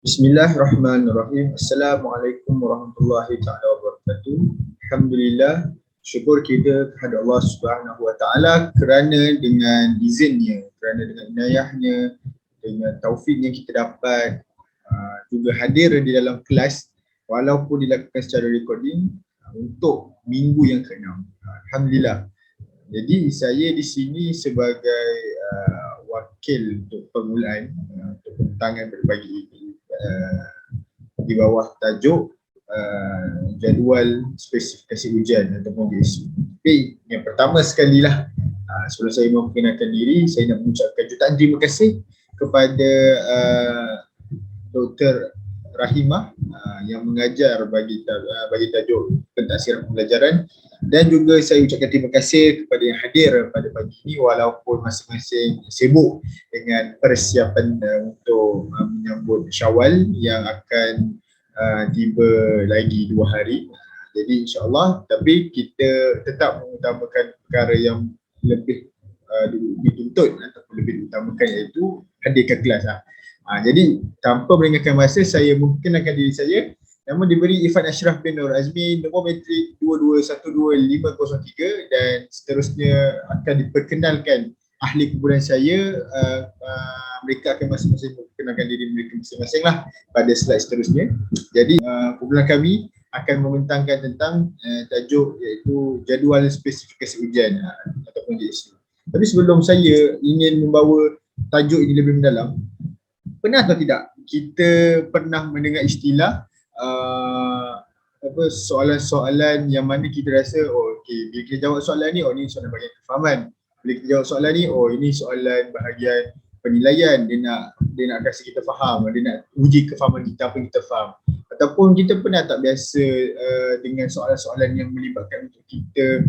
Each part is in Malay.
Bismillahirrahmanirrahim. Assalamualaikum warahmatullahi taala wabarakatuh. Alhamdulillah, syukur kita kepada Allah Subhanahu wa taala kerana dengan izinnya, kerana dengan inayahnya, dengan taufik yang kita dapat juga hadir di dalam kelas walaupun dilakukan secara recording untuk minggu yang ke-6. Alhamdulillah. Jadi saya di sini sebagai wakil untuk permulaan untuk pembentangan berbagi di bawah tajuk jadual spesifikasi ujian ataupun JSU. Tapi yang pertama sekali lah, sebelum saya memperkenalkan diri, saya nak mengucapkan jutaan terima kasih kepada Dr. Rahimah yang mengajar bagi tajuk pentaksiran pembelajaran, dan juga saya ucapkan terima kasih kepada yang hadir pada pagi ini walaupun masing-masing sibuk dengan persiapan untuk menyambut Syawal yang akan tiba lagi 2 hari. Jadi insyaAllah, tapi kita tetap mengutamakan perkara yang lebih dituntut ataupun lebih diutamakan, iaitu hadirkan kelas. Jadi tanpa melengahkan masa, saya memperkenalkan diri saya. Nama diberi Ifan Ashraf bin Nur Azmi, nombor metrik 2212503, dan seterusnya akan diperkenalkan ahli kumpulan saya. Mereka akan masing-masing memperkenalkan diri mereka masing-masing lah pada slide seterusnya. Jadi kumpulan kami akan membentangkan tentang tajuk iaitu jadual spesifikasi ujian ataupun JSU. Tapi sebelum saya ingin membawa tajuk ini lebih mendalam, pernah atau tidak kita pernah mendengar istilah soalan-soalan yang mana kita rasa bila kita jawab soalan ni, ni soalan bahagian kefahaman. Bila kita jawab soalan ni, ini soalan bahagian penilaian, dia nak kasi kita faham, dia nak uji kefahaman kita, apa yang kita faham. Ataupun kita pernah tak biasa dengan soalan-soalan yang melibatkan untuk kita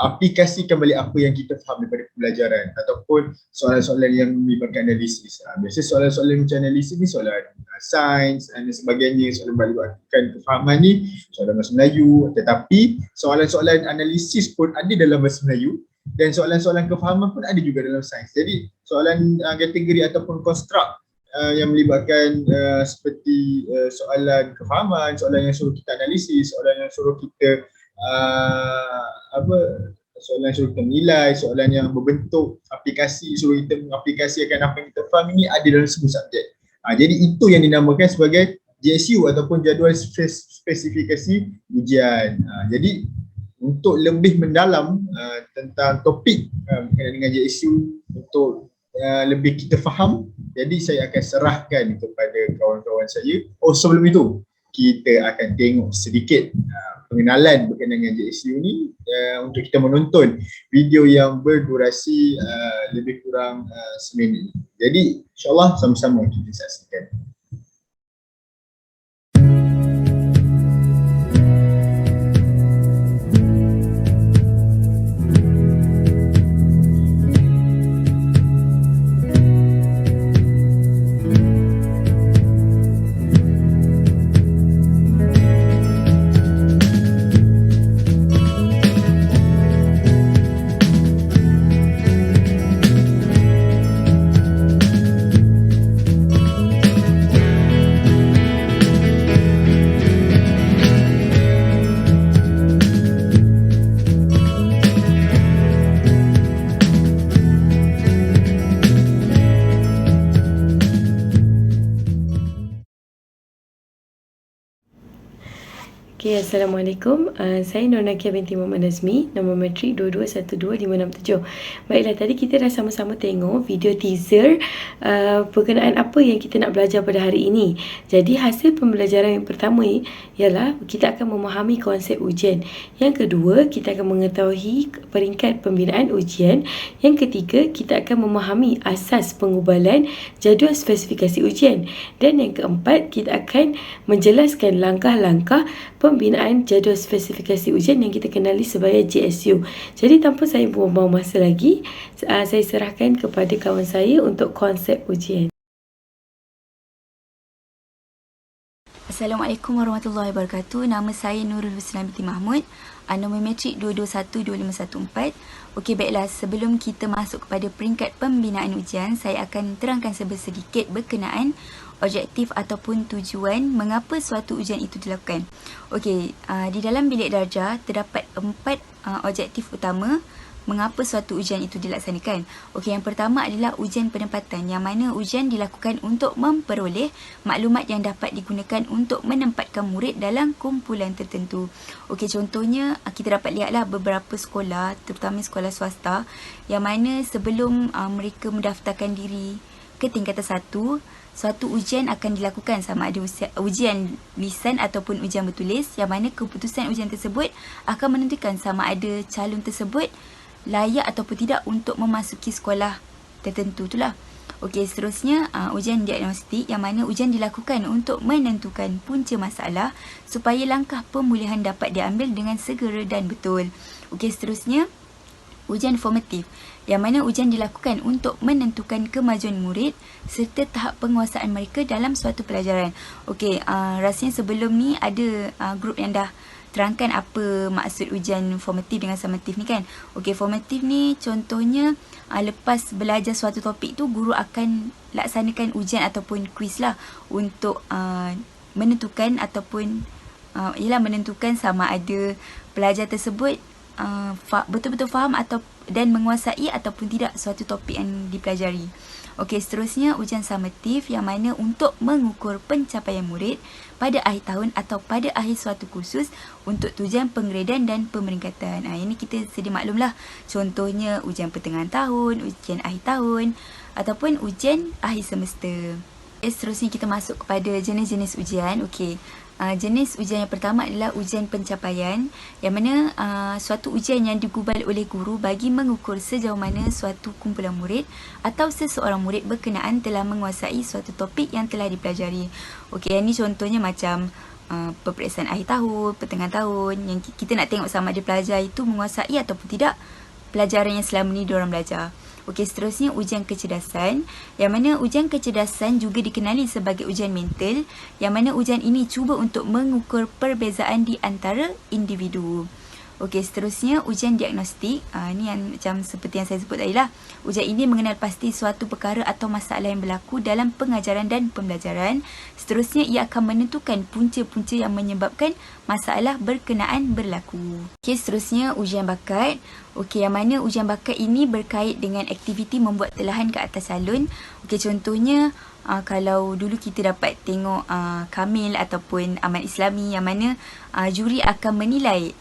aplikasikan balik apa yang kita faham daripada pembelajaran, ataupun soalan-soalan yang melibatkan analisis. Biasa soalan-soalan macam analisis ni soalan sains dan sebagainya, soalan melibatkan kefahaman ni soalan bahasa Melayu. Tetapi soalan-soalan analisis pun ada dalam bahasa Melayu, dan soalan-soalan kefahaman pun ada juga dalam sains. Jadi soalan kategori ataupun konstruk yang melibatkan seperti soalan kefahaman, soalan yang suruh kita analisis, soalan yang suruh kita soalan yang suruh kita menilai, soalan yang berbentuk aplikasi, suruh kita mengaplikasikan apa yang kita faham, ini ada dalam sebuah subjek. Jadi itu yang dinamakan sebagai JSU ataupun jadual spesifikasi ujian. Jadi untuk lebih mendalam tentang topik berkaitan dengan JSU, untuk lebih kita faham, jadi saya akan serahkan kepada kawan-kawan saya. Sebelum itu kita akan tengok sedikit pengenalan berkaitan dengan JSU ni untuk kita menonton video yang berdurasi lebih kurang seminit. Jadi insyaAllah sama-sama kita saksikan. Assalamualaikum. Saya Nur Nakia binti Muhammad Nazmi, nombor matrik 2212567. Baiklah, tadi kita dah sama-sama tengok video teaser berkenaan apa yang kita nak belajar pada hari ini. Jadi hasil pembelajaran yang pertama ialah kita akan memahami konsep ujian. Yang kedua, kita akan mengetahui peringkat pembinaan ujian. Yang ketiga, kita akan memahami asas pengubalan jadual spesifikasi ujian. Dan yang keempat, kita akan menjelaskan langkah-langkah pembinaan jadual spesifikasi ujian yang kita kenali sebagai JSU. Jadi tanpa saya buang-buang masa lagi, saya serahkan kepada kawan saya untuk konsep ujian. Assalamualaikum warahmatullahi wabarakatuh. Nama saya Nurul Husna binti Mahmud. Nombor matrik 2212514. Okey, baiklah, sebelum kita masuk kepada peringkat pembinaan ujian, saya akan terangkan sedikit berkenaan objektif ataupun tujuan mengapa suatu ujian itu dilakukan. Okey, di dalam bilik darjah terdapat 4 objektif utama mengapa suatu ujian itu dilaksanakan. Okey, yang pertama adalah ujian penempatan, yang mana ujian dilakukan untuk memperoleh maklumat yang dapat digunakan untuk menempatkan murid dalam kumpulan tertentu. Okey, contohnya kita dapat lihatlah beberapa sekolah, terutama sekolah swasta, yang mana sebelum mereka mendaftarkan diri ke tingkatan 1, suatu ujian akan dilakukan, sama ada ujian lisan ataupun ujian bertulis, yang mana keputusan ujian tersebut akan menentukan sama ada calon tersebut layak ataupun tidak untuk memasuki sekolah tertentu itulah. Okey, seterusnya ujian diagnostik, yang mana ujian dilakukan untuk menentukan punca masalah supaya langkah pemulihan dapat diambil dengan segera dan betul. Okey, seterusnya ujian formatif, yang mana ujian dilakukan untuk menentukan kemajuan murid serta tahap penguasaan mereka dalam suatu pelajaran. Okey, rasanya sebelum ni ada grup yang dah terangkan apa maksud ujian formatif dengan summative ni kan. Okey, formatif ni contohnya lepas belajar suatu topik tu, guru akan laksanakan ujian ataupun kuis lah untuk menentukan ataupun menentukan sama ada pelajar tersebut betul-betul faham atau dan menguasai ataupun tidak suatu topik yang dipelajari. Okey, seterusnya ujian summatif, yang mana untuk mengukur pencapaian murid pada akhir tahun atau pada akhir suatu kursus untuk tujuan penggradean dan pemeringkatan. Ini kita sedia maklumlah. Contohnya ujian pertengahan tahun, ujian akhir tahun ataupun ujian akhir semester. Seterusnya kita masuk kepada jenis-jenis ujian. Okey. Jenis ujian yang pertama adalah ujian pencapaian, yang mana suatu ujian yang digubal oleh guru bagi mengukur sejauh mana suatu kumpulan murid atau seseorang murid berkenaan telah menguasai suatu topik yang telah dipelajari. Okey, ini contohnya macam peperiksaan akhir tahun, pertengahan tahun, yang kita nak tengok sama ada pelajar itu menguasai ataupun tidak pelajaran yang selama ni diorang belajar. Okey, seterusnya ujian kecerdasan, yang mana ujian kecerdasan juga dikenali sebagai ujian mental, yang mana ujian ini cuba untuk mengukur perbezaan di antara individu. Okey, seterusnya ujian diagnostik. Ni yang macam seperti yang saya sebut tadi lah. Ujian ini mengenal pasti suatu perkara atau masalah yang berlaku dalam pengajaran dan pembelajaran. Seterusnya ia akan menentukan punca-punca yang menyebabkan masalah berkenaan berlaku. Okey, seterusnya ujian bakat. Okey, yang mana ujian bakat ini berkait dengan aktiviti membuat telahan ke atas salun. Okey, contohnya kalau dulu kita dapat tengok Kamil ataupun Amal Islami, yang mana juri akan menilai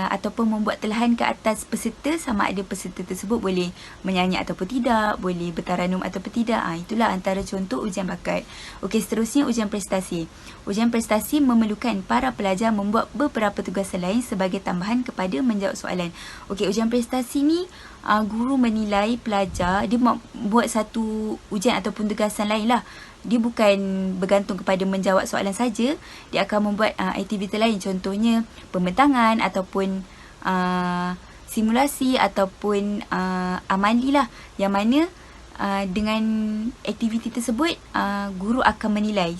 ataupun membuat telahan ke atas peserta sama ada peserta tersebut boleh menyanyi ataupun tidak, boleh bertaranum ataupun tidak. Itulah antara contoh ujian bakat. Okey, seterusnya ujian prestasi. Ujian prestasi memerlukan para pelajar membuat beberapa tugasan lain sebagai tambahan kepada menjawab soalan. Okey, ujian prestasi ni guru menilai pelajar, dia buat satu ujian ataupun tugasan lain lah. Dia bukan bergantung kepada menjawab soalan saja, dia akan membuat aktiviti lain, contohnya pembentangan ataupun simulasi ataupun amali lah, yang mana dengan aktiviti tersebut guru akan menilai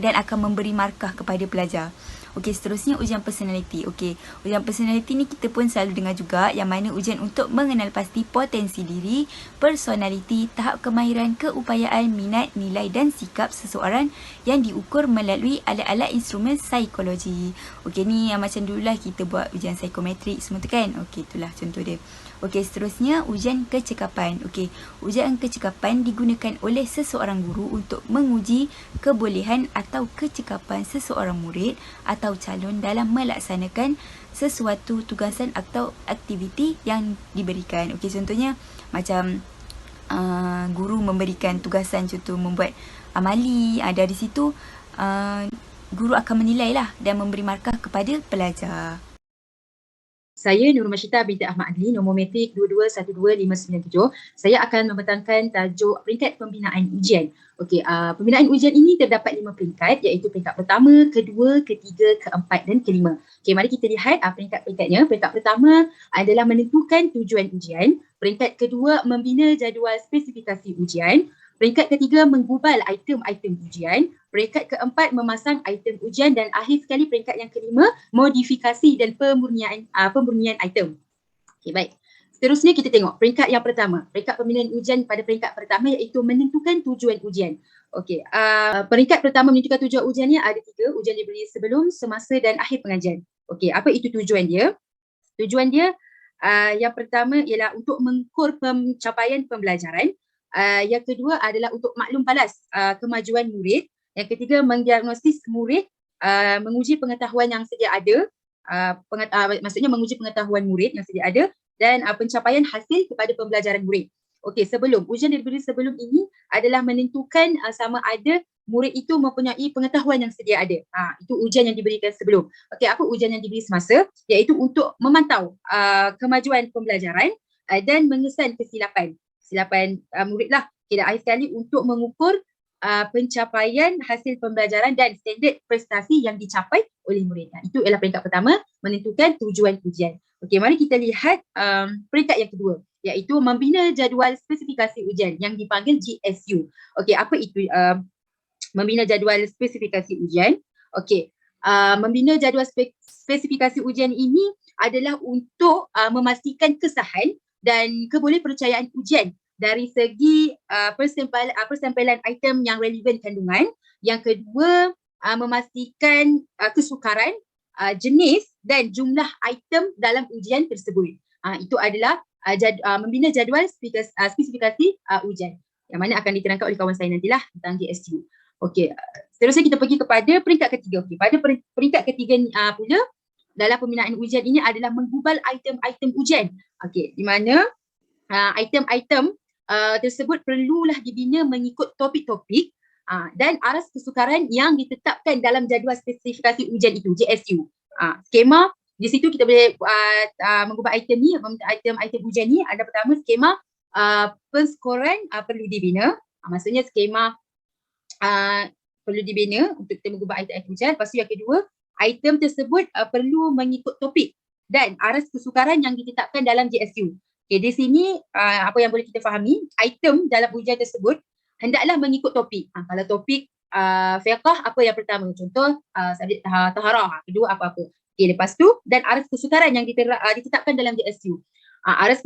dan akan memberi markah kepada pelajar. Okey, seterusnya ujian personaliti. Okey, ujian personaliti ni kita pun selalu dengar juga, yang mana ujian untuk mengenal pasti potensi diri, personaliti, tahap kemahiran, keupayaan, minat, nilai dan sikap seseorang yang diukur melalui alat-alat instrumen psikologi. Okey, ni yang macam dululah kita buat ujian psikometrik semua tu kan. Okey, itulah contoh dia. Okey, seterusnya ujian kecekapan. Okey, ujian kecekapan digunakan oleh seseorang guru untuk menguji kebolehan atau kecekapan seseorang murid atau calon dalam melaksanakan sesuatu tugasan atau aktiviti yang diberikan. Okey, contohnya macam guru memberikan tugasan, contoh membuat amali. Dari situ guru akan menilai lah dan memberi markah kepada pelajar. Saya Nurul Masyita binti Ahmad Adli, nombor metrik 2212597. Saya akan membentangkan tajuk peringkat pembinaan ujian. Okey, pembinaan ujian ini terdapat 5 peringkat, iaitu peringkat pertama, kedua, ketiga, keempat dan kelima. Okey, mari kita lihat peringkat-peringkatnya. Peringkat pertama adalah menentukan tujuan ujian. Peringkat kedua, membina jadual spesifikasi ujian. Peringkat ketiga, menggubal item-item ujian. Peringkat keempat, memasang item ujian. Dan akhir sekali peringkat yang kelima, modifikasi dan pemurnian item. Okey, baik. Seterusnya kita tengok peringkat yang pertama. Peringkat pembinaan ujian pada peringkat pertama iaitu menentukan tujuan ujian. Okey, peringkat pertama menentukan tujuan ujian ni ada 3. Ujian diberi sebelum, semasa dan akhir pengajian. Okey, apa itu tujuan dia? Tujuan dia yang pertama ialah untuk mengukur pencapaian pembelajaran. Yang kedua adalah untuk maklum balas kemajuan murid. Yang ketiga mendiagnosis murid, menguji pengetahuan yang sedia ada, maksudnya menguji pengetahuan murid yang sedia ada dan pencapaian hasil kepada pembelajaran murid. Okey, ujian diberi sebelum ini adalah menentukan sama ada murid itu mempunyai pengetahuan yang sedia ada. Itu ujian yang diberikan sebelum. Okey, apa ujian yang diberi semasa? Iaitu untuk memantau kemajuan pembelajaran dan mengesan kesilapan murid lah. Dan akhir sekali untuk mengukur pencapaian hasil pembelajaran dan standard prestasi yang dicapai oleh murid. Itu ialah peringkat pertama, menentukan tujuan ujian. Okey, mari kita lihat peringkat yang kedua, iaitu membina jadual spesifikasi ujian yang dipanggil GSU. Okey, apa itu membina jadual spesifikasi ujian? Okey, membina jadual spesifikasi ujian ini adalah untuk memastikan kesahihan dan kebolehpercayaan ujian dari segi persempelan item yang relevan kandungan. Yang kedua, memastikan kesukaran, jenis dan jumlah item dalam ujian tersebut. Itu adalah membina jadual spesifikasi ujian yang mana akan diterangkan oleh kawan saya nantilah tentang GSU. Okey, seterusnya kita pergi kepada peringkat ketiga. Okey, pada peringkat ketiga pula dalam pembinaan ujian ini adalah menggubal item-item ujian. Okey, di mana item-item tersebut perlulah dibina mengikut topik-topik dan aras kesukaran yang ditetapkan dalam jadual spesifikasi ujian itu, JSU. Skema di situ kita boleh mengubah item ni, item ujian ni. Ada pertama skema penskoran perlu dibina. Maksudnya skema perlu dibina untuk kita mengubah item ujian. Lepas tu yang kedua, item tersebut perlu mengikut topik dan aras kesukaran yang ditetapkan dalam JSU. Okay, di sini apa yang boleh kita fahami, item dalam ujian tersebut hendaklah mengikut topik. Kalau topik fiqh, apa yang pertama? Contoh subjek taharah, kedua apa-apa. Okay, lepas tu dan aras kesukaran yang ditetapkan dalam JSU. Aras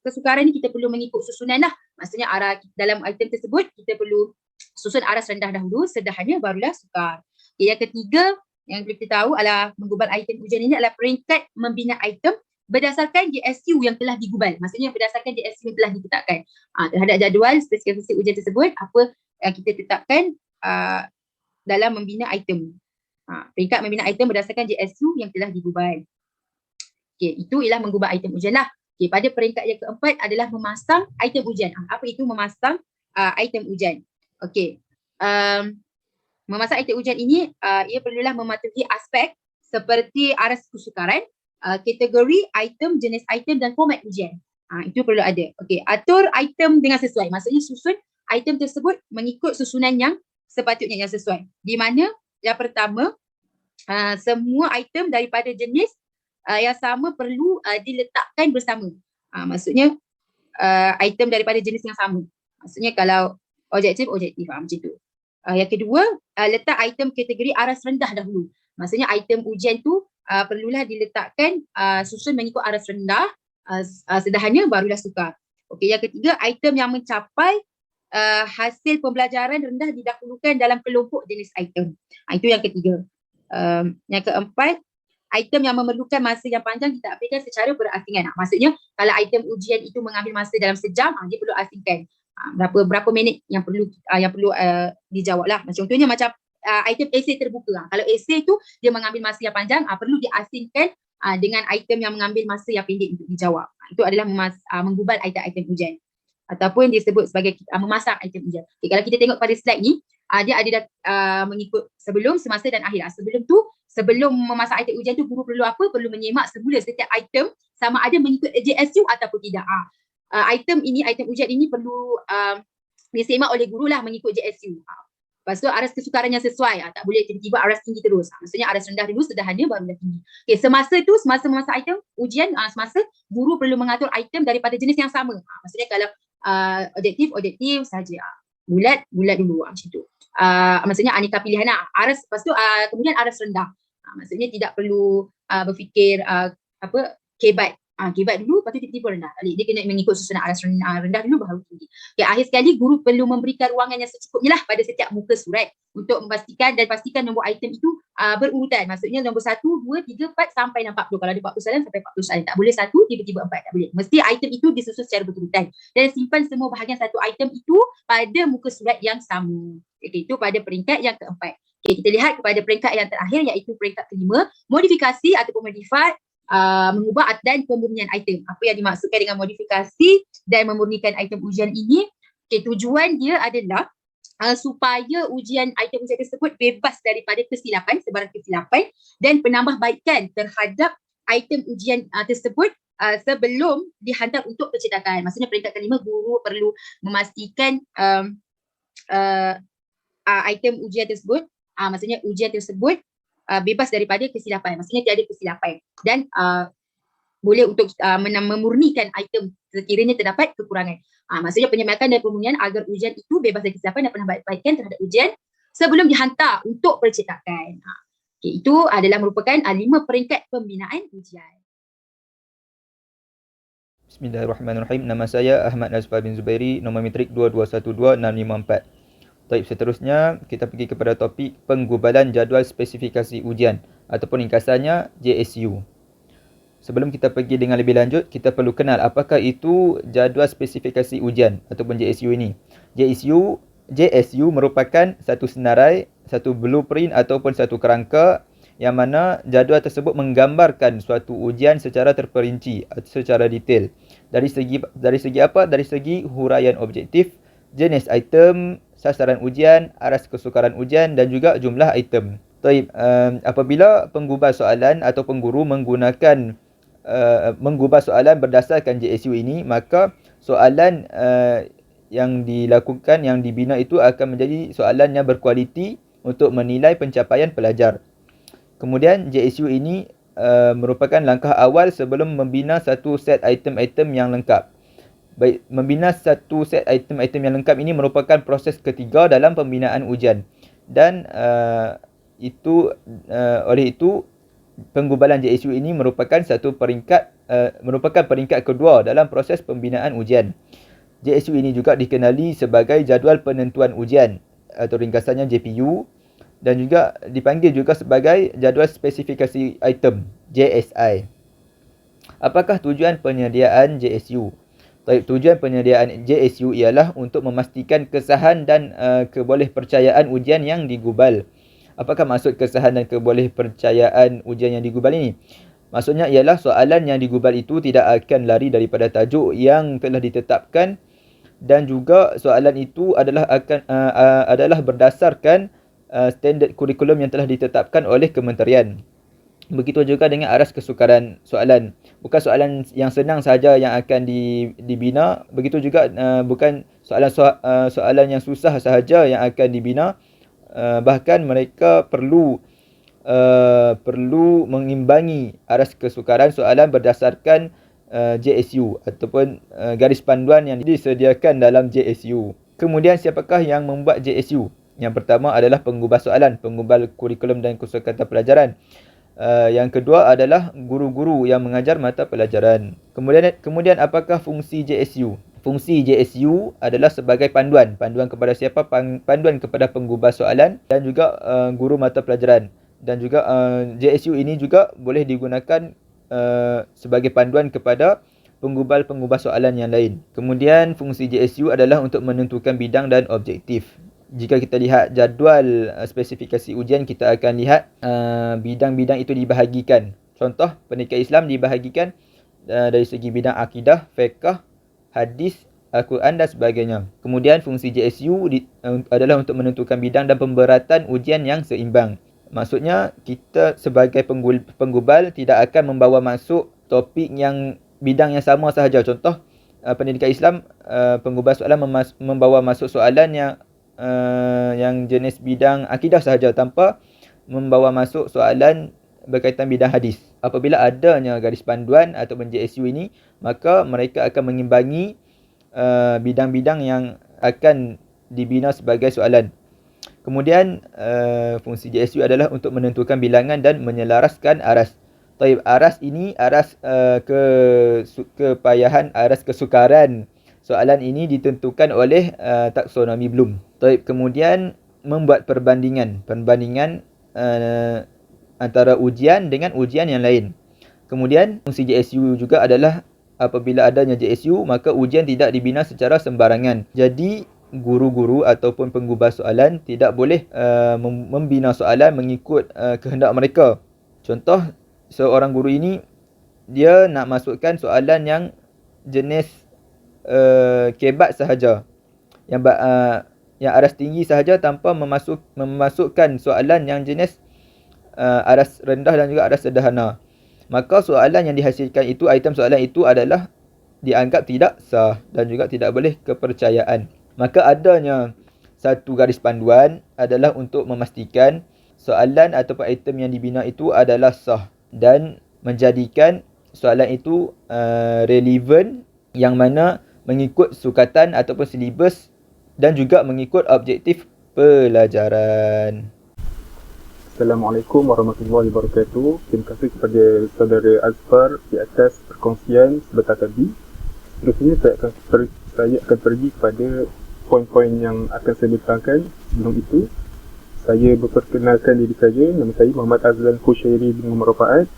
kesukaran ni kita perlu mengikut susunan lah. Maksudnya dalam item tersebut kita perlu susun aras rendah dahulu, sederhana barulah sukar. Okay, yang ketiga yang boleh kita tahu adalah menggubal item ujian ini adalah peringkat membina item berdasarkan JSU yang telah digubal. Maksudnya berdasarkan JSU yang telah ditetapkan. Terhadap jadual spesifikasi ujian tersebut, apa yang kita tetapkan dalam membina item. Peringkat membina item berdasarkan JSU yang telah digubal. Okay, itu ialah menggubal item ujian lah. Okay, pada peringkat yang keempat adalah memasang item ujian. Apa itu memasang item ujian? Okay. Memasang item ujian ini, ia perlulah mematuhi aspek seperti aras kesukaran, kategori item, jenis item dan format ujian. Itu perlu ada. Okey, atur item dengan sesuai. Maksudnya susun item tersebut mengikut susunan yang sepatutnya, yang sesuai. Di mana yang pertama, semua item daripada jenis yang sama perlu diletakkan bersama. Maksudnya item daripada jenis yang sama. Maksudnya kalau objektif macam tu. Yang kedua, letak item kategori aras rendah dahulu. Maksudnya item ujian tu perlulah diletakkan susun mengikut aras rendah, sederhana barulah sukar. Okey, yang ketiga, item yang mencapai hasil pembelajaran rendah didahulukan dalam kelompok jenis item. Itu yang ketiga. Yang keempat, item yang memerlukan masa yang panjang ditadbirkan secara berasingan. Maksudnya kalau item ujian itu mengambil masa dalam sejam, dia perlu asingkan. Berapa minit yang perlu dijawab lah. Contohnya macam item esei terbuka. Kalau esei tu dia mengambil masa yang panjang, perlu diasingkan dengan item yang mengambil masa yang pendek untuk dijawab. Itu adalah menggubal item-item ujian ataupun disebut sebagai memasang item ujian. Okay, kalau kita tengok pada slide ni, dia ada mengikut sebelum, semasa dan akhir. Sebelum memasang item ujian tu, guru perlu apa? Perlu menyemak semula setiap item sama ada mengikut JSU ataupun tidak. Item ujian ini perlu disemak oleh guru lah mengikut JSU. Lepas tu aras kesukaran yang sesuai. Tak boleh tiba-tiba aras tinggi terus. Maksudnya aras rendah dulu, sederhana barulah tinggi. Okay, semasa memasang item ujian, semasa guru perlu mengatur item daripada jenis yang sama. Maksudnya kalau objektif saja. Bulat dulu macam tu. Maksudnya aneka pilihan lah. Aras, lepas tu kemudian aras rendah. Maksudnya tidak perlu berfikir kebat Kibat dulu, lepas tu tiba-tiba rendah balik. Dia kena mengikut susunan aras rendah dulu baru tinggi. Okay, akhir sekali guru perlu memberikan ruangan yang secukupnya lah pada setiap muka surat untuk memastikan dan pastikan nombor item itu berurutan. Maksudnya nombor 1, 2, 3, 4 sampai 40. Kalau ada 40 soalan sampai 40 soalan. Tak boleh 1 tiba-tiba 4, tak boleh. Mesti item itu disusun secara berurutan. Dan simpan semua bahagian satu item itu pada muka surat yang sama. Okay, itu pada peringkat yang keempat. Okay, kita lihat kepada peringkat yang terakhir iaitu peringkat kelima, modifikasi ataupun modify, mengubah dan pemurnian item. Apa yang dimaksudkan dengan modifikasi dan memurnikan item ujian ini? Okay, tujuan dia adalah supaya ujian item ujian tersebut bebas daripada kesilapan, sebarang kesilapan dan penambahbaikan terhadap item ujian tersebut sebelum dihantar untuk pencetakan. Maksudnya peringkat kelima, guru perlu memastikan item ujian tersebut, maksudnya ujian tersebut bebas daripada kesilapan, maksudnya tiada kesilapan dan boleh untuk memurnikan item sekiranya terdapat kekurangan. Maksudnya penyemakan dan pemurnian agar ujian itu bebas dari kesilapan dan penambahbaikan terhadap ujian sebelum dihantar untuk percetakan. Okay, itu adalah merupakan 5 peringkat pembinaan ujian. Bismillahirrahmanirrahim. Nama saya Ahmad Nazfar bin Zubairi, nombor metrik 2212654. Baik, seterusnya kita pergi kepada topik penggubalan jadual spesifikasi ujian ataupun ringkasannya JSU. Sebelum kita pergi dengan lebih lanjut, kita perlu kenal apakah itu jadual spesifikasi ujian ataupun JSU ini. JSU merupakan satu senarai, satu blueprint ataupun satu kerangka yang mana jadual tersebut menggambarkan suatu ujian secara terperinci atau secara detail. Dari segi apa? Dari segi huraian objektif, jenis item, sasaran ujian, aras kesukaran ujian dan juga jumlah item. Apabila penggubal soalan atau pengguru menggunakan menggubal soalan berdasarkan JSU ini, maka soalan yang dilakukan, yang dibina itu akan menjadi soalan yang berkualiti untuk menilai pencapaian pelajar. Kemudian JSU ini merupakan langkah awal sebelum membina satu set item-item yang lengkap. Baik, membina satu set item-item yang lengkap ini merupakan proses ketiga dalam pembinaan ujian. Dan oleh itu penggubalan JSU ini merupakan peringkat kedua dalam proses pembinaan ujian. JSU ini juga dikenali sebagai jadual penentuan ujian atau ringkasannya JPU dan juga dipanggil juga sebagai jadual spesifikasi item JSI. Apakah tujuan penyediaan JSU? Tujuan penyediaan JSU ialah untuk memastikan kesahan dan kebolehpercayaan ujian yang digubal. Apakah maksud kesahan dan kebolehpercayaan ujian yang digubal ini? Maksudnya ialah soalan yang digubal itu tidak akan lari daripada tajuk yang telah ditetapkan dan juga soalan itu adalah berdasarkan standard kurikulum yang telah ditetapkan oleh kementerian. Begitu juga dengan aras kesukaran soalan. Bukan soalan yang senang sahaja yang akan dibina. Begitu juga bukan soalan yang susah sahaja yang akan dibina. Bahkan mereka perlu mengimbangi aras kesukaran soalan berdasarkan JSU ataupun garis panduan yang disediakan dalam JSU. Kemudian siapakah yang membuat JSU? Yang pertama adalah penggubal soalan, penggubal kurikulum dan kosakata pelajaran. Yang kedua adalah guru-guru yang mengajar mata pelajaran. Kemudian apakah fungsi JSU? Fungsi JSU adalah sebagai panduan kepada siapa? Panduan kepada penggubal soalan dan juga guru mata pelajaran. Dan juga JSU ini juga boleh digunakan sebagai panduan kepada penggubal soalan yang lain. Kemudian fungsi JSU adalah untuk menentukan bidang dan objektif. Jika kita lihat jadual spesifikasi ujian, kita akan lihat bidang-bidang itu dibahagikan. Contoh, pendidikan Islam dibahagikan dari segi bidang akidah, fiqh, hadis, Al-Quran dan sebagainya. Kemudian fungsi JSU adalah untuk menentukan bidang dan pemberatan ujian yang seimbang. Maksudnya kita sebagai penggubal tidak akan membawa masuk topik yang bidang yang sama sahaja. Contoh, pendidikan Islam, penggubal soalan membawa masuk soalan yang jenis bidang akidah sahaja tanpa membawa masuk soalan berkaitan bidang hadis. Apabila adanya garis panduan ataupun JSU ini, maka mereka akan mengimbangi bidang-bidang yang akan dibina sebagai soalan. Kemudian fungsi JSU adalah untuk menentukan bilangan dan menyelaraskan aras. Taib, aras ini aras kepayahan, aras kesukaran. Soalan ini ditentukan oleh taksonomi Bloom. Taib, kemudian membuat perbandingan antara ujian dengan ujian yang lain. Kemudian fungsi JSU juga adalah apabila adanya JSU, maka ujian tidak dibina secara sembarangan. Jadi guru-guru ataupun penggubah soalan tidak boleh membina soalan mengikut kehendak mereka. Contoh, seorang guru ini dia nak masukkan soalan yang jenis kebat sahaja, yang aras tinggi sahaja tanpa memasukkan soalan yang jenis aras rendah dan juga aras sederhana. Maka soalan yang dihasilkan itu, item soalan itu adalah dianggap tidak sah dan juga tidak boleh kepercayaan. Maka adanya satu garis panduan adalah untuk memastikan soalan ataupun item yang dibina itu adalah sah dan menjadikan soalan itu relevan, yang mana mengikut sukatan ataupun silibus dan juga mengikut objektif pelajaran. Assalamualaikum warahmatullahi wabarakatuh. Terima kasih kepada saudara Azfar di atas perkongsian sebentar tadi. Seterusnya saya akan pergi kepada poin-poin yang akan saya bincangkan. Sebelum itu, saya berperkenalkan diri saya. Nama saya Muhammad Azlan Khushairi bin Muhammad,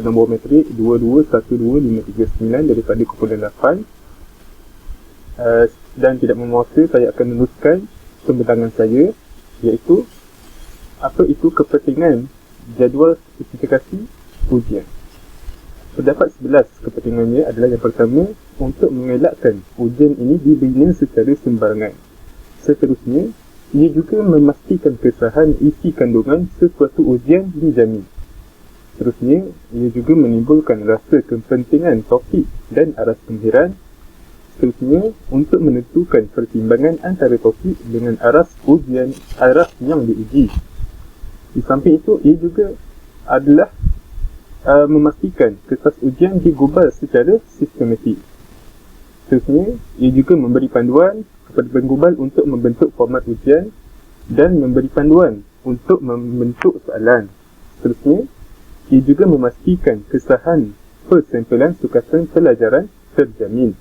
nombor metrik 22125339 daripada kumpulan 8. Dan tidak memuasa, saya akan meneruskan pembincangan saya, iaitu apa itu kepentingan jadual spesifikasi ujian. Terdapat 11 kepentingannya adalah yang pertama, untuk mengelakkan ujian ini dibina secara sembarangan. Seterusnya, ia juga memastikan kesahan isi kandungan sesuatu ujian dijamin. Seterusnya, ia juga menimbulkan rasa kepentingan topik dan aras pengiraan. Seterusnya, untuk menentukan pertimbangan antara topik dengan aras ujian, aras yang diuji. Di samping itu, ia juga adalah memastikan kertas ujian digubal secara sistematik. Seterusnya, ia juga memberi panduan kepada penggubal untuk membentuk format ujian dan memberi panduan untuk membentuk soalan. Seterusnya, ia juga memastikan kesahan persempelan sukatan pelajaran terjamin.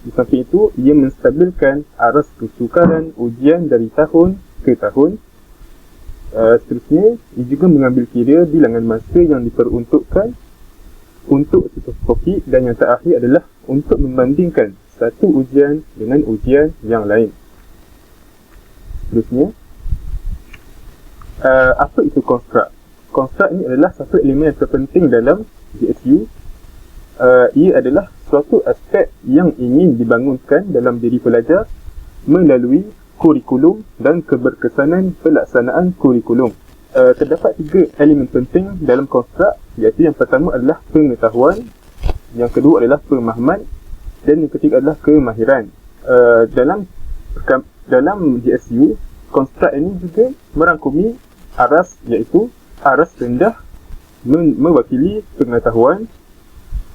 Di samping itu, ia menstabilkan aras kesukaran ujian dari tahun ke tahun. Seterusnya, ia juga mengambil kira bilangan masa yang diperuntukkan untuk satu topik, dan yang terakhir adalah untuk membandingkan satu ujian dengan ujian yang lain. Seterusnya, apa itu konstruk? Konstruk ini adalah satu elemen yang terpenting dalam JSU. Ia adalah suatu aspek yang ingin dibangunkan dalam diri pelajar melalui kurikulum dan keberkesanan pelaksanaan kurikulum. Terdapat 3 elemen penting dalam konstruk, iaitu yang pertama adalah pengetahuan, yang kedua adalah pemahaman, dan yang ketiga adalah kemahiran. Dalam JSU, konstruk ini juga merangkumi aras, iaitu aras rendah mewakili pengetahuan,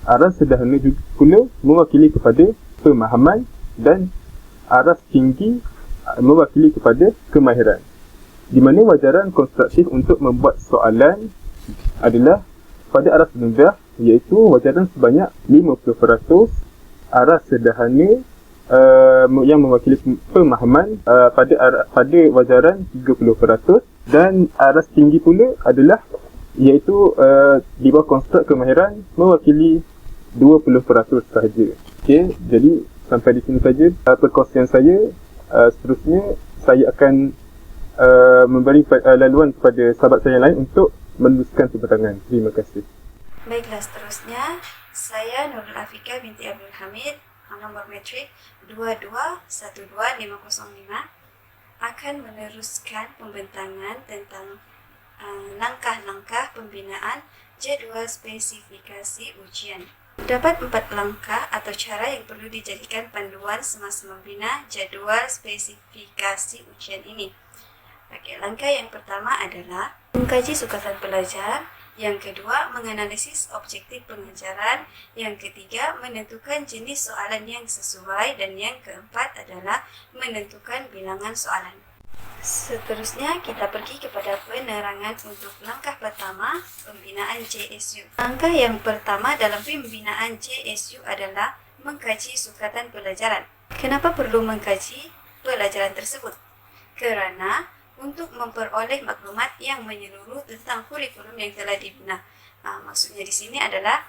aras sederhana juga pula mewakili kepada pemahaman, dan aras tinggi mewakili kepada kemahiran. Di mana wajaran konstruktif untuk membuat soalan adalah pada aras rendah, iaitu wajaran sebanyak 50%, aras sederhana yang mewakili pemahaman pada wajaran 30%, dan aras tinggi pula adalah iaitu di bawah konstruk kemahiran mewakili 20% sahaja. Okey, jadi sampai di sini saja perkongsian saya. Seterusnya saya akan memberi laluan kepada sahabat saya yang lain untuk meneruskan pembincangan. Terima kasih. Baiklah, seterusnya saya Nurul Afika binti Abdul Hamid, nombor metrik 2212505, akan meneruskan pembincangan tentang langkah-langkah pembinaan jadual spesifikasi ujian. Terdapat 4 langkah atau cara yang perlu dijadikan panduan semasa membina jadual spesifikasi ujian ini. Okey, langkah yang pertama adalah mengkaji sukatan pelajar, yang kedua menganalisis objektif pengajaran, yang ketiga menentukan jenis soalan yang sesuai, dan yang keempat adalah menentukan bilangan soalan. Seterusnya, kita pergi kepada penerangan untuk langkah pertama, pembinaan JSU. Langkah yang pertama dalam pembinaan JSU adalah mengkaji sukatan pelajaran. Kenapa perlu mengkaji pelajaran tersebut? Kerana untuk memperoleh maklumat yang menyeluruh tentang kurikulum yang telah dibina. Maksudnya di sini adalah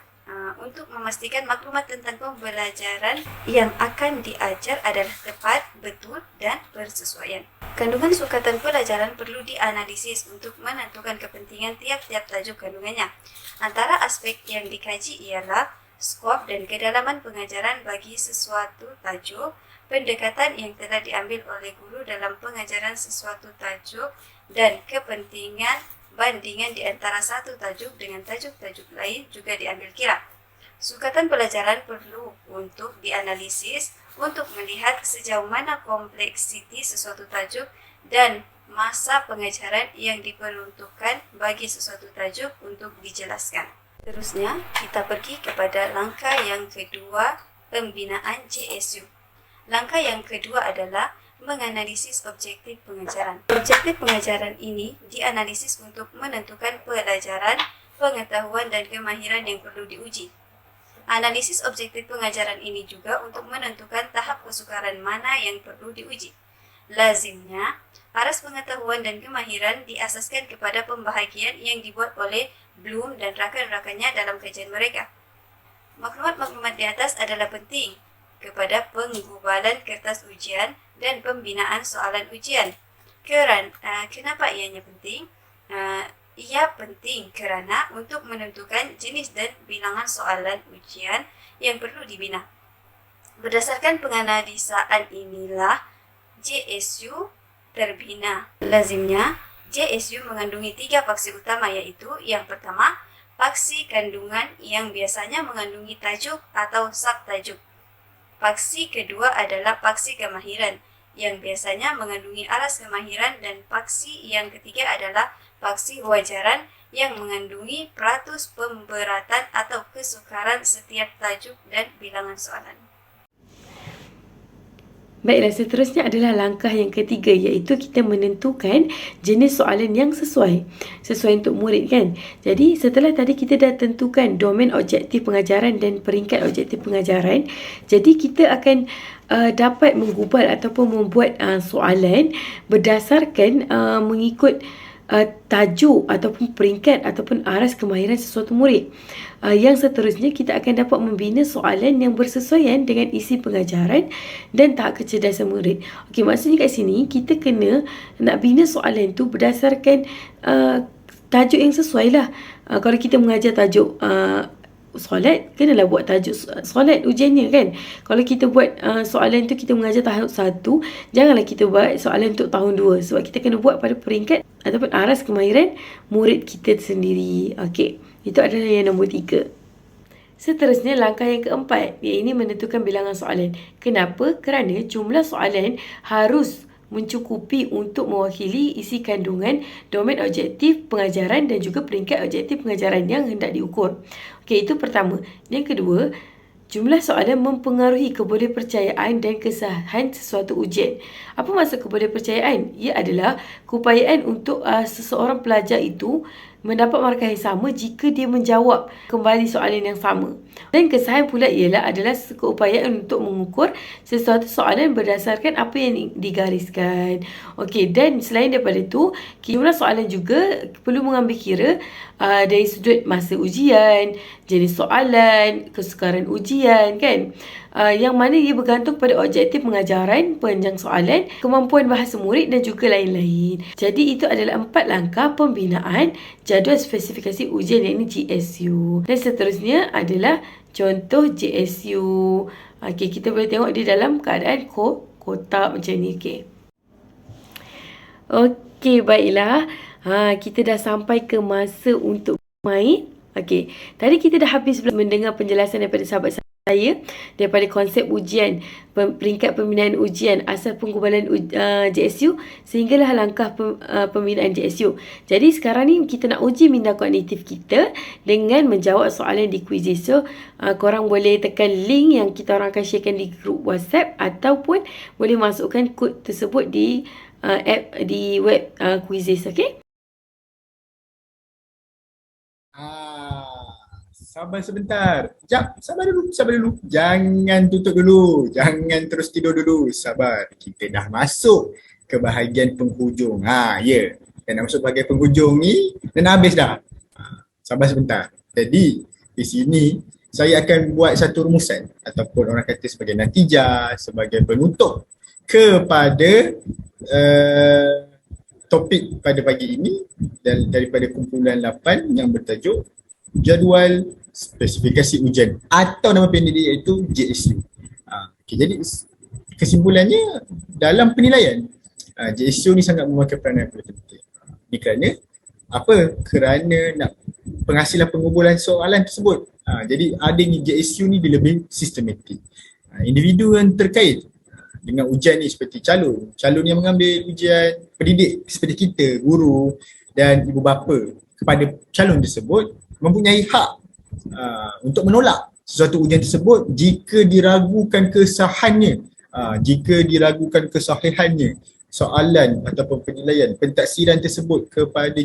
untuk memastikan maklumat tentang pembelajaran yang akan diajar adalah tepat, betul, dan bersesuaian. Kandungan sukatan pelajaran perlu dianalisis untuk menentukan kepentingan tiap-tiap tajuk kandungannya. Antara aspek yang dikaji ialah skop dan kedalaman pengajaran bagi sesuatu tajuk, pendekatan yang telah diambil oleh guru dalam pengajaran sesuatu tajuk, dan kepentingan bandingan di antara satu tajuk dengan tajuk-tajuk lain juga diambil kira. Sukatan pelajaran perlu untuk dianalisis untuk melihat sejauh mana kompleksiti sesuatu tajuk dan masa pengajaran yang diperuntukkan bagi sesuatu tajuk untuk dijelaskan. Terusnya, kita pergi kepada langkah yang kedua, pembinaan JSU. Langkah yang kedua adalah menganalisis objektif pengajaran. Objektif pengajaran ini dianalisis untuk menentukan pelajaran, pengetahuan, dan kemahiran yang perlu diuji. Analisis objektif pengajaran ini juga untuk menentukan tahap kesukaran mana yang perlu diuji. Lazimnya, aras pengetahuan dan kemahiran diasaskan kepada pembahagian yang dibuat oleh Bloom dan rakan-rakannya dalam kajian mereka. Maklumat-maklumat di atas adalah penting kepada penggubalan kertas ujian dan pembinaan soalan ujian. Kenapa ianya penting? Ia penting kerana untuk menentukan jenis dan bilangan soalan ujian yang perlu dibina. Berdasarkan penganalisaan inilah JSU terbina. Lazimnya, JSU mengandungi 3 paksi utama, iaitu yang pertama, paksi kandungan yang biasanya mengandungi tajuk atau subtajuk. Paksi kedua adalah paksi kemahiran yang biasanya mengandungi aras kemahiran, dan paksi yang ketiga adalah paksi wajaran yang mengandungi peratus pemberatan atau kesukaran setiap tajuk dan bilangan soalan. Baiklah, seterusnya adalah langkah yang ketiga, iaitu kita menentukan jenis soalan yang sesuai untuk murid, kan. Jadi setelah tadi kita dah tentukan domain objektif pengajaran dan peringkat objektif pengajaran, jadi kita akan dapat menggubal ataupun membuat soalan berdasarkan mengikut tajuk ataupun peringkat ataupun aras kemahiran sesuatu murid. Yang seterusnya, kita akan dapat membina soalan yang bersesuaian dengan isi pengajaran dan tahap kecerdasan murid. Okey, maksudnya kat sini kita kena nak bina soalan tu berdasarkan tajuk yang sesuai lah. Kalau kita mengajar tajuk solat, kenalah buat tajuk solat ujiannya, kan. Kalau kita buat soalan tu kita mengajar tahun 1, janganlah kita buat soalan untuk tahun 2, sebab kita kena buat pada peringkat ataupun aras kemahiran murid kita sendiri. Okey, itu adalah yang nombor 3. Seterusnya, langkah yang keempat, iaitu menentukan bilangan soalan. Kenapa? Kerana jumlah soalan harus mencukupi untuk mewakili isi kandungan domain objektif pengajaran dan juga peringkat objektif pengajaran yang hendak diukur. Okey, itu pertama. Yang kedua, jumlah soalan mempengaruhi kebolehpercayaan dan kesahihan sesuatu ujian. Apa maksud kebolehpercayaan? Ia adalah keupayaan untuk seseorang pelajar itu mendapat markah yang sama jika dia menjawab kembali soalan yang sama. Dan kesahihan pula adalah keupayaan untuk mengukur sesuatu soalan berdasarkan apa yang digariskan. Okey, dan selain daripada itu, jumlah soalan juga perlu mengambil kira dari sudut masa ujian, jenis soalan, kesukaran ujian, kan. Yang mana ia bergantung pada objektif pengajaran, panjang soalan, kemampuan bahasa murid dan juga lain-lain. Jadi itu adalah 4 langkah pembinaan jadual spesifikasi ujian, iaitu JSU. Dan seterusnya adalah contoh JSU. Okey, kita boleh tengok dia dalam keadaan kotak macam ni. Okey, baiklah. Kita dah sampai ke masa untuk main. Okey, tadi kita dah habis mendengar penjelasan daripada sahabat saya daripada konsep ujian, peringkat pembinaan ujian, asal penggubalan JSU sehinggalah langkah pembinaan JSU. Jadi sekarang ni kita nak uji minda kognitif kita dengan menjawab soalan di Quizizz. So korang boleh tekan link yang kita orang akan sharekan di grup WhatsApp ataupun boleh masukkan kod tersebut di app di web Quizizz, okay? Sabar sebentar. Sekejap, sabar dulu. Jangan tutup dulu. Jangan terus tidur dulu. Sabar. Kita dah masuk ke bahagian penghujung. Ya. Dah nak masuk bahagian penghujung ni dan habis dah. Sabar sebentar. Jadi, di sini saya akan buat satu rumusan ataupun orang kata sebagai natijah, sebagai penutup kepada topik pada pagi ini dan daripada kumpulan 8 yang bertajuk jadual spesifikasi ujian atau nama pendek dia iaitu JSU. Jadi kesimpulannya dalam penilaian JSU ni sangat memakai peranan yang penting. Ini kerana apa? Kerana nak penghasilan pengumpulan soalan tersebut. Jadi adanya JSU ni dia lebih sistematik. Individu yang terkait dengan ujian ni seperti calon yang mengambil ujian, pendidik seperti kita, guru dan ibu bapa kepada calon tersebut mempunyai hak untuk menolak sesuatu ujian tersebut jika diragukan kesahannya, jika diragukan kesahihannya soalan ataupun penilaian pentaksiran tersebut kepada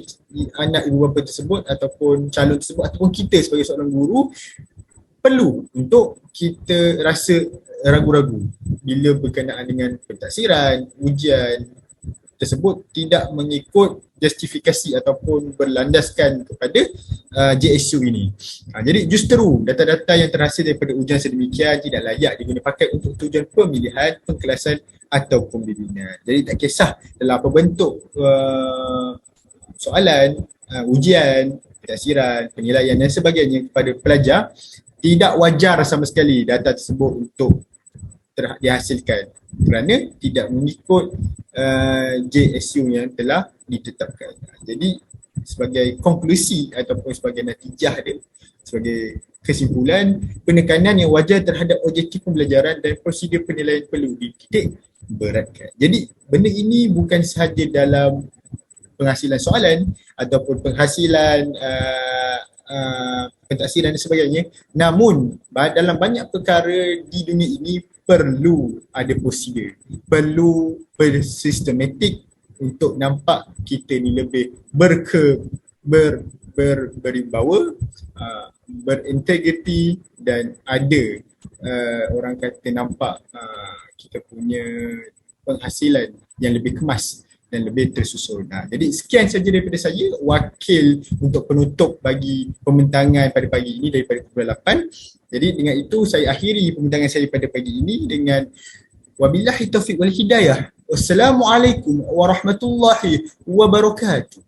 anak ibu bapa tersebut ataupun calon tersebut ataupun kita sebagai seorang guru perlu untuk kita rasa ragu-ragu bila berkenaan dengan pentaksiran ujian tersebut tidak mengikut justifikasi ataupun berlandaskan kepada JSU ini. Jadi justru data-data yang terhasil daripada ujian sedemikian tidak layak diguna pakai untuk tujuan pemilihan, pengkelasan atau pembimbingan. Jadi tak kisah dalam apa bentuk soalan, ujian, pentaksiran, penilaian dan sebagainya kepada pelajar, tidak wajar sama sekali data tersebut untuk dihasilkan kerana tidak mengikut JSU yang telah ditetapkan. Jadi sebagai konklusi ataupun sebagai natijah dia, sebagai kesimpulan, penekanan yang wajar terhadap objektif pembelajaran dan prosedur penilaian perlu dititik beratkan. Jadi benda ini bukan sahaja dalam penghasilan soalan ataupun penghasilan pentaksiran dan sebagainya, namun dalam banyak perkara di dunia ini perlu ada prosedur, perlu bersistematik untuk nampak kita ni lebih beribawa, berintegriti dan ada orang kata nampak kita punya penghasilan yang lebih kemas dan lebih tersusun. Jadi sekian saja daripada saya, wakil untuk penutup bagi pembentangan pada pagi ini daripada kumpulan 8. Jadi dengan itu saya akhiri pembentangan saya pada pagi ini dengan wabillahi taufiq wal hidayah. Wassalamualaikum warahmatullahi wabarakatuh.